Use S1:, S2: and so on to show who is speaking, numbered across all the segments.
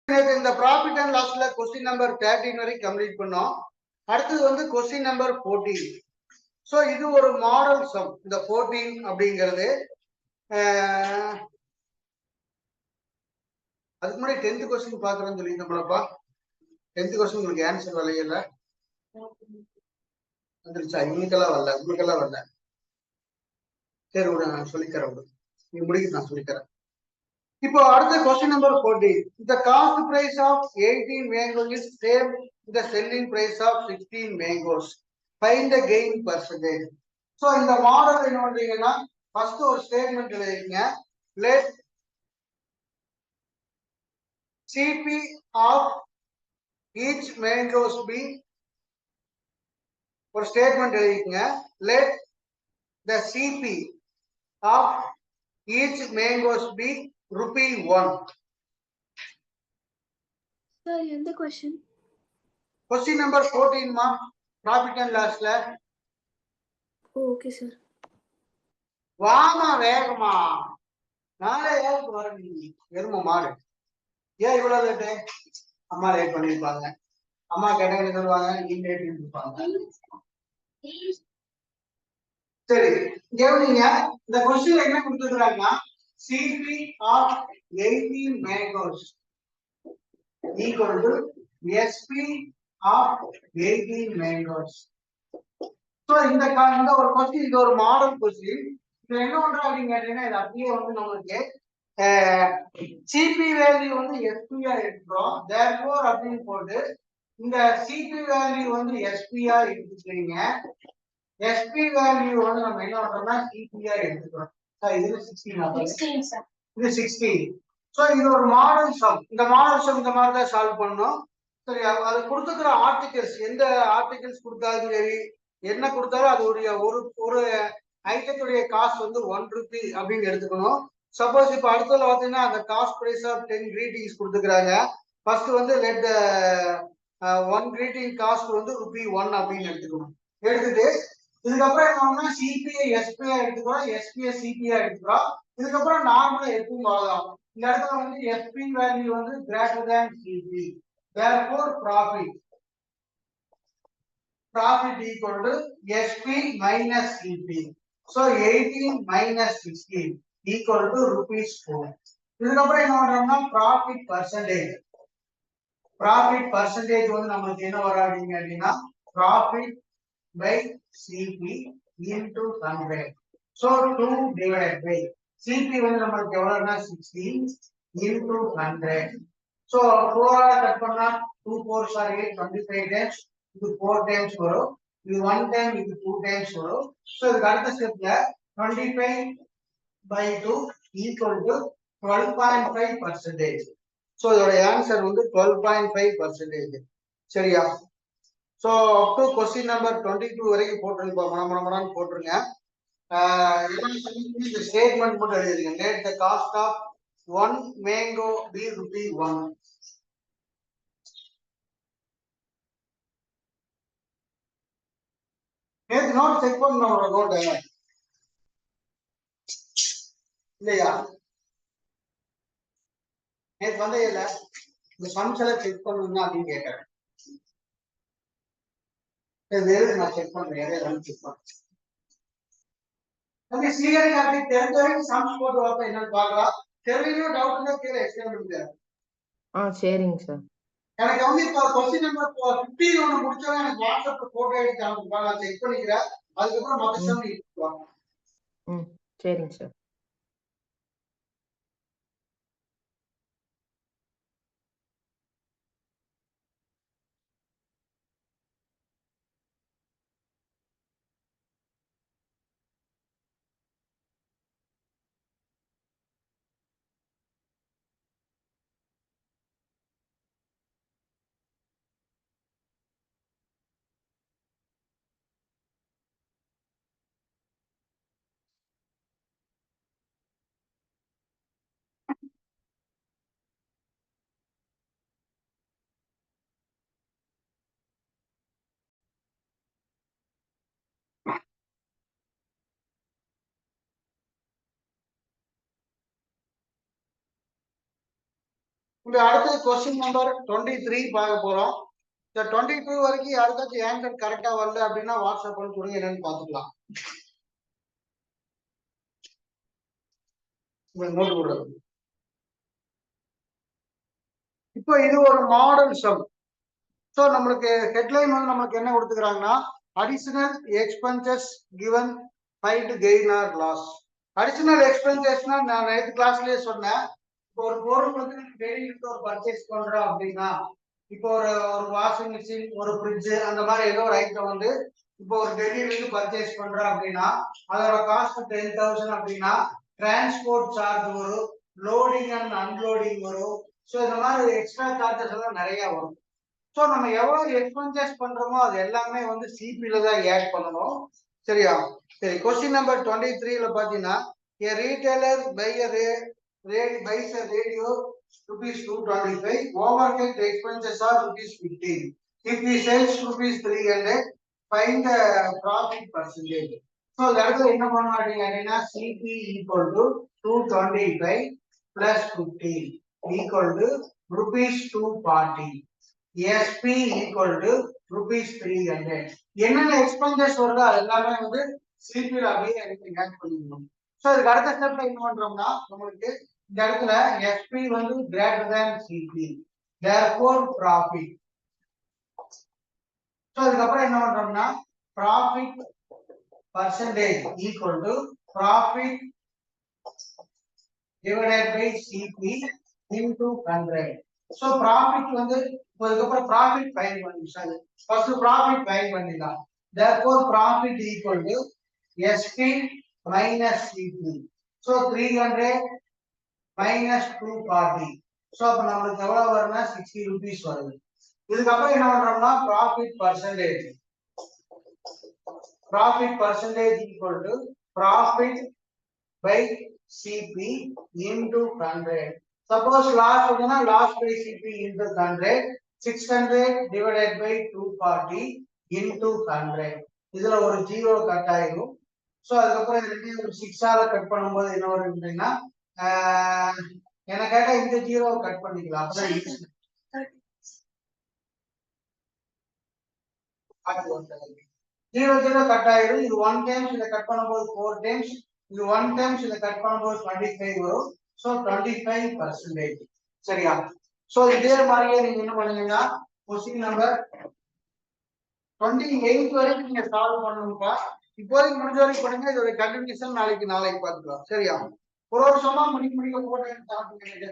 S1: இந்த profit and லாஸ்ல question number 13 வரை complete பண்ணோம். அடுத்தது வந்து கொஸ்டின் நம்பர் 14. ஸோ இது ஒரு மாடல் சம். இந்த 14 அப்படிங்கிறது அதுக்கு முன்னாடி 10th கொஸ்டின் பாக்குறேன்னு சொல்லி நம்மளப்பா 10th கொஸ்டின் உங்களுக்கு ஆன்சர் வரல வந்துருச்சா? இன்னைக்கெல்லாம் வரல. சரி விட நான் சொல்லித்தரேன் உங்களுக்கு. நீங்க முடிக்க நான் சொல்லித்தரேன். இப்போ அடுத்த question number 14. The cost price of 18 mangoes is same the selling price of 16 mangoes. Find the gain percentage. So இந்த மாடல் என்ன பண்றீங்கன்னா ஃபர்ஸ்ட் ஒரு ஸ்டேட்மெண்ட் எழுதிங்க. Let CP of each mangoes be ஒரு ஸ்டேட்மெண்ட் எழுதிங்க. Let the CP of each mangoes be ₹1.
S2: Sir, எந்த question?
S1: Question number 14 மா profit and lossல.
S2: Okay sir.
S1: வாமா வேகமா நாளை ஏழுக்கு வர நீ எரும மாடு. ஏன் இவ்வளவு லேட்டு? அம்மா லேட் பண்ணிருப்பாங்க. அம்மா கேட்டாங்க சொல்லுவாங்க நீங்க லேட் இருப்பாங்க. சரி கவனிங்க. இந்த கொஸ்டின் என்ன கொடுத்துருக்காங்கன்னா CP of 18 mangoes equal to SP of 18 mangoes. So இந்த ஒரு கொஸ்டின், இது ஒரு மாடல் கொஸ்டின். இது என்ன பண்றோம் அப்படின்னு கேட்டீங்கன்னா இது அப்படியே வந்து நம்மளுக்கு சிபி வேல்யூ வந்து எஸ்பியா எடுக்கிறோம். தேர்ஃபோர் அப்படின்னு போட்டு இந்த சிபி வேல்யூ வந்து எஸ்பியா எடுத்துக்கிறீங்க. எஸ்பி வேல்யூ வந்து நம்ம என்ன பண்றோம்னா சிபியா எடுத்துக்கிறோம். இது 16 இது 16. ஸோ இது ஒரு மாடல் சம். இந்த மாடல் சம் இந்த மாதிரி தான் சால்வ் பண்ணணும். சரி, அது கொடுத்துக்கிற ஆர்டிகல்ஸ் எந்த ஆர்டிகல்ஸ் கொடுத்தாலும் சரி என்ன கொடுத்தாலும் அது ஒரு ஐட்டத்துடைய காஸ்ட் வந்து ₹1 அப்படின்னு எடுத்துக்கணும். சப்போஸ் இப்ப அடுத்ததுல பாத்தீங்கன்னா அந்த காஸ்ட் பிரைஸ் ஆஃப் 10 கிரீட்டிங்ஸ் கொடுத்துக்கிறாங்க. ஃபர்ஸ்ட் வந்து லெட் ஒன் கிரீட்டிங் காஸ்ட் வந்து ₹1 அப்படின்னு எடுத்துக்கணும். எடுத்துட்டு இதுக்கப்புறம் என்ன பண்ணா சிபிஐ எஸ்பிஐ எடுத்துக்கிறோம், எஸ்பிஐ சிபிஐ எடுத்துக்கிறோம். இதுக்கப்புறம் நார்மலா எப்பவும் ஆகலாம். இந்த இடத்துல வந்து எஸ்பி வேல்யூ வந்து greater than CP. therefore profit equal to SP minus CP. So 18 minus 16 equal to ₹4. இதுக்கப்புறம் என்ன பண்றோம்னா ப்ராஃபிட் பர்சன்டேஜ். ப்ராஃபிட் பர்சன்டேஜ் வந்து நமக்கு என்ன வரும் அப்படின்னா profit by CP into 100. So 2 divided by CP வந்து நமக்கு எவ்வளவுனா 16 இன்டு 100. ஸோ 4 கட் பண்ணா 2 4s are 8, 25 times. இது 4 times வரும். இது 1 time, இது 2 times வரும். சோ இதுக்கு அடுத்த ஸ்டெப்ல 25 by 2 equal to 12.5%. சோ இதோட ஆன்சர் வந்து 12.5%. சரியா? So up to question number 22 வரைக்கும் போட்டுருங்க. மனமனமனு போட்டுருங்க. இந்த ஸ்டேட்மெண்ட் மட்டும் எழுதிருங்க. let the cost of 1 mango be ₹1. நேத்து நோட் செக் பண்ணோட நோட் இல்லையா? நேத்து வந்தே இல்ல. இந்த சம்ஸ் எல்லாம் செக் பண்ணணும்னா அப்படின்னு கேட்கறேன். நான் செக் பண்றேன். எதாவது செக் பண்றேன். நம்ம சீரியல் கார்த்திக் தெரிஞ்ச வரைக்கும் சம்ஸ் போட்டு வைப்பேன். என்னன்னு பார்க்கலாம். தெரியலையோ டவுட்னா கீழே எக்ஸ்பிளைன் பண்ணுங்க.
S3: சரிங்க சார்.
S1: எனக்கு வந்து இப்போ கொஸ்டின் நம்பர் 15 ஒன்று முடிச்சோன்னா எனக்கு வாட்ஸ்அப்ல போட்டோ எடுத்து அனுப்புங்க. நான் செக் பண்ணிக்கிறேன். அதுக்கப்புறம் மற்ற சம் வாங்க.
S3: சரிங்க சார்.
S1: இப்ப அடுத்தது கொஸ்டின் நம்பர் 23 பார்க்க போறோம். இந்த 22 வரைக்கும் யாருக்காச்சும் ஆன்சர் கரெக்டா வரல அப்படின்னா வாட்ஸ்அப் பண்ணி கொடுங்க, என்னன்னு பாத்துக்கலாம். நோட் போடுறது. இப்போ இது ஒரு மாடல் சம். ஸோ நம்மளுக்கு ஹெட்லைன் வந்து நம்மளுக்கு என்ன கொடுத்துக்கிறாங்கன்னா, additional expenses given find gain or loss. Additional எக்ஸ்பென்சஸ்னா நான் நேற்று கிளாஸ்லயே சொன்னேன். இப்போ ஒரு பொருள் வந்து வெளியிட்டு ஒரு பர்ச்சேஸ் பண்றோம் அப்படின்னா, இப்போ ஒரு ஒரு வாஷிங் மிஷின், ஒரு ஃப்ரிட்ஜ், அந்த மாதிரி ஏதோ ஒரு ஐட்டம் வந்து இப்போ ஒரு டெல்லியில இருந்து பர்ச்சேஸ் பண்றோம் அப்படின்னா அதோட காஸ்ட் 10,000 அப்படின்னா டிரான்ஸ்போர்ட் சார்ஜ் வரும், லோடிங் அண்ட் அன்லோடிங் வரும். ஸோ இந்த மாதிரி எக்ஸ்ட்ரா சார்ஜஸ் எல்லாம் நிறைய வரும். ஸோ நம்ம எவ்வளவு எக்ஸ்பென்சஸ் பண்றோமோ அது எல்லாமே வந்து சிபில தான் ஆட் பண்ணணும். சரியா? சரி, கொஸ்டின் நம்பர் 23ல பாத்தீங்கன்னா, a retailer buys a radio rupees 225, overhead expenses are rupees 15. If he sells rupees 300, find the profit percentage. So இந்த இடத்துல என்ன பண்ணணும் அப்படின்னா, CP equal to 225 plus 15 equal to rupees 240. SP equal to rupees 300. என்னென்ன expenses வருதோ அது எல்லாமே வந்து சிபில அப்படியே ஆட் பண்ணிக்கணும். ஸோ இதுக்கு அடுத்த ஸ்டெப்ல என்ன பண்றோம்னா, நம்மளுக்கு இந்த இடத்துல SP வந்து greater than CP, therefore profit. So அதுக்கப்புறம் என்ன பண்றோம்னா, profit percentage equal to profit divided by CP into 100. So profit வந்து அதுக்கப்புறம் profit ஃபைண்ட் பண்ணி சார் ஃபர்ஸ்ட் profit ஃபைண்ட் பண்ணிடலாம். therefore profit equal to SP minus CP. so 300 minus 240. so அப்ப நமக்கு எவ்வளவு வரும்னா 60 rupees வருது. இதுக்கப்புறம் என்ன பண்றோம்னா profit percentage equal to profit by CP into 100. Suppose loss होगा ना, loss by CP into 100, 600 divided by 240 into 100. இதுல ஒரு ஜீரோ கட் ஆயிடும். சோ அதுக்கப்புறம் இது ரெண்டையும் ஒரு 6 ஆல கட் பண்ணும்போது என்ன வரும் அப்படின்னா, எனக்கு கேட்டா இந்த ஜீரோ கட் பண்ணிக்கலாம். அப்பதான் ஈஸி. ஜீரோ ஜீரோ கட் ஆயிடும். இது 1 டைம்ஸ் இதை கட் பண்ணும்போது 4 டைம்ஸ், இது 1 டைம்ஸ் இதை கட் பண்ணும்போது 25 வரும். சோ 25%. சரியா? சோ இதே மாதிரியே நீங்க என்ன பண்ணுவீங்கன்னா, क्वेश्चन நம்பர் 28 வரைக்கும் நீங்க சால்வ் பண்ணணும்ப்பா. இப்போதைக்கு முடிஞ்ச வரைக்கும் பண்ணுங்க. இதோட கண்டினியூஷன் நாளைக்கு பார்த்துக்கலாம். சரியா? ஒரு சமா முடிக்க போட்டேன் சாப்பிடுங்க.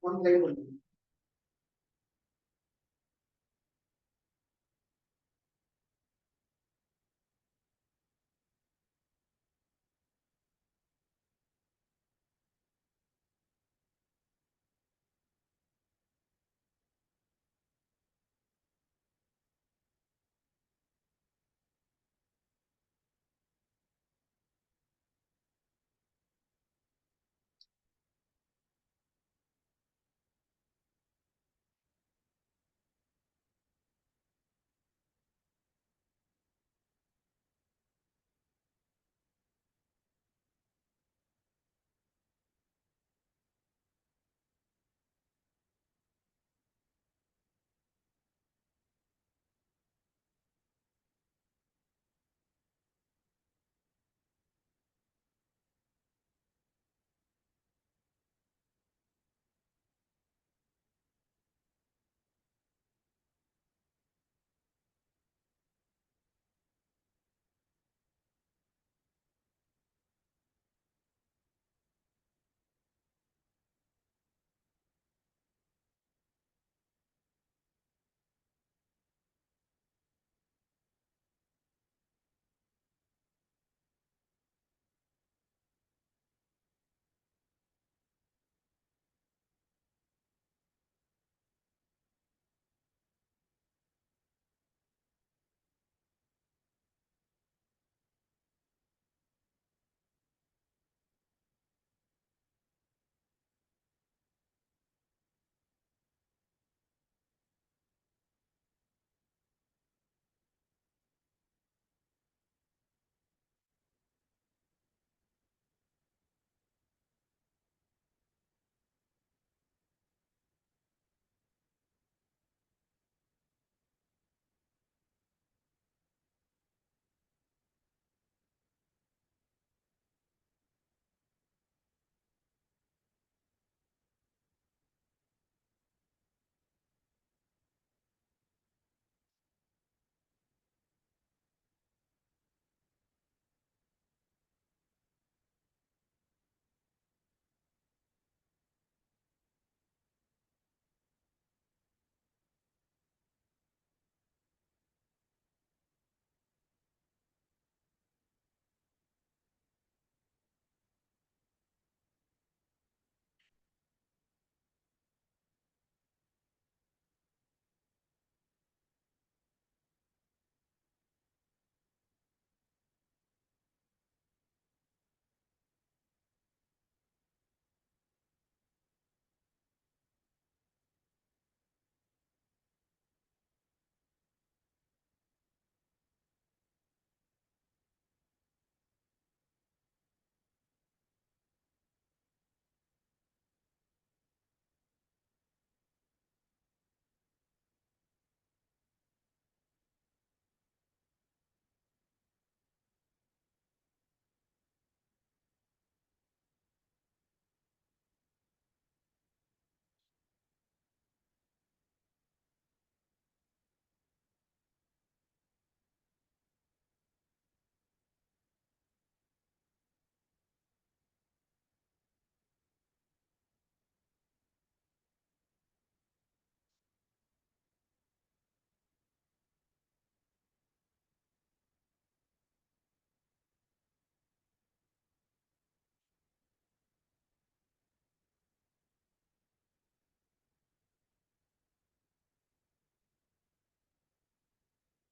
S1: One line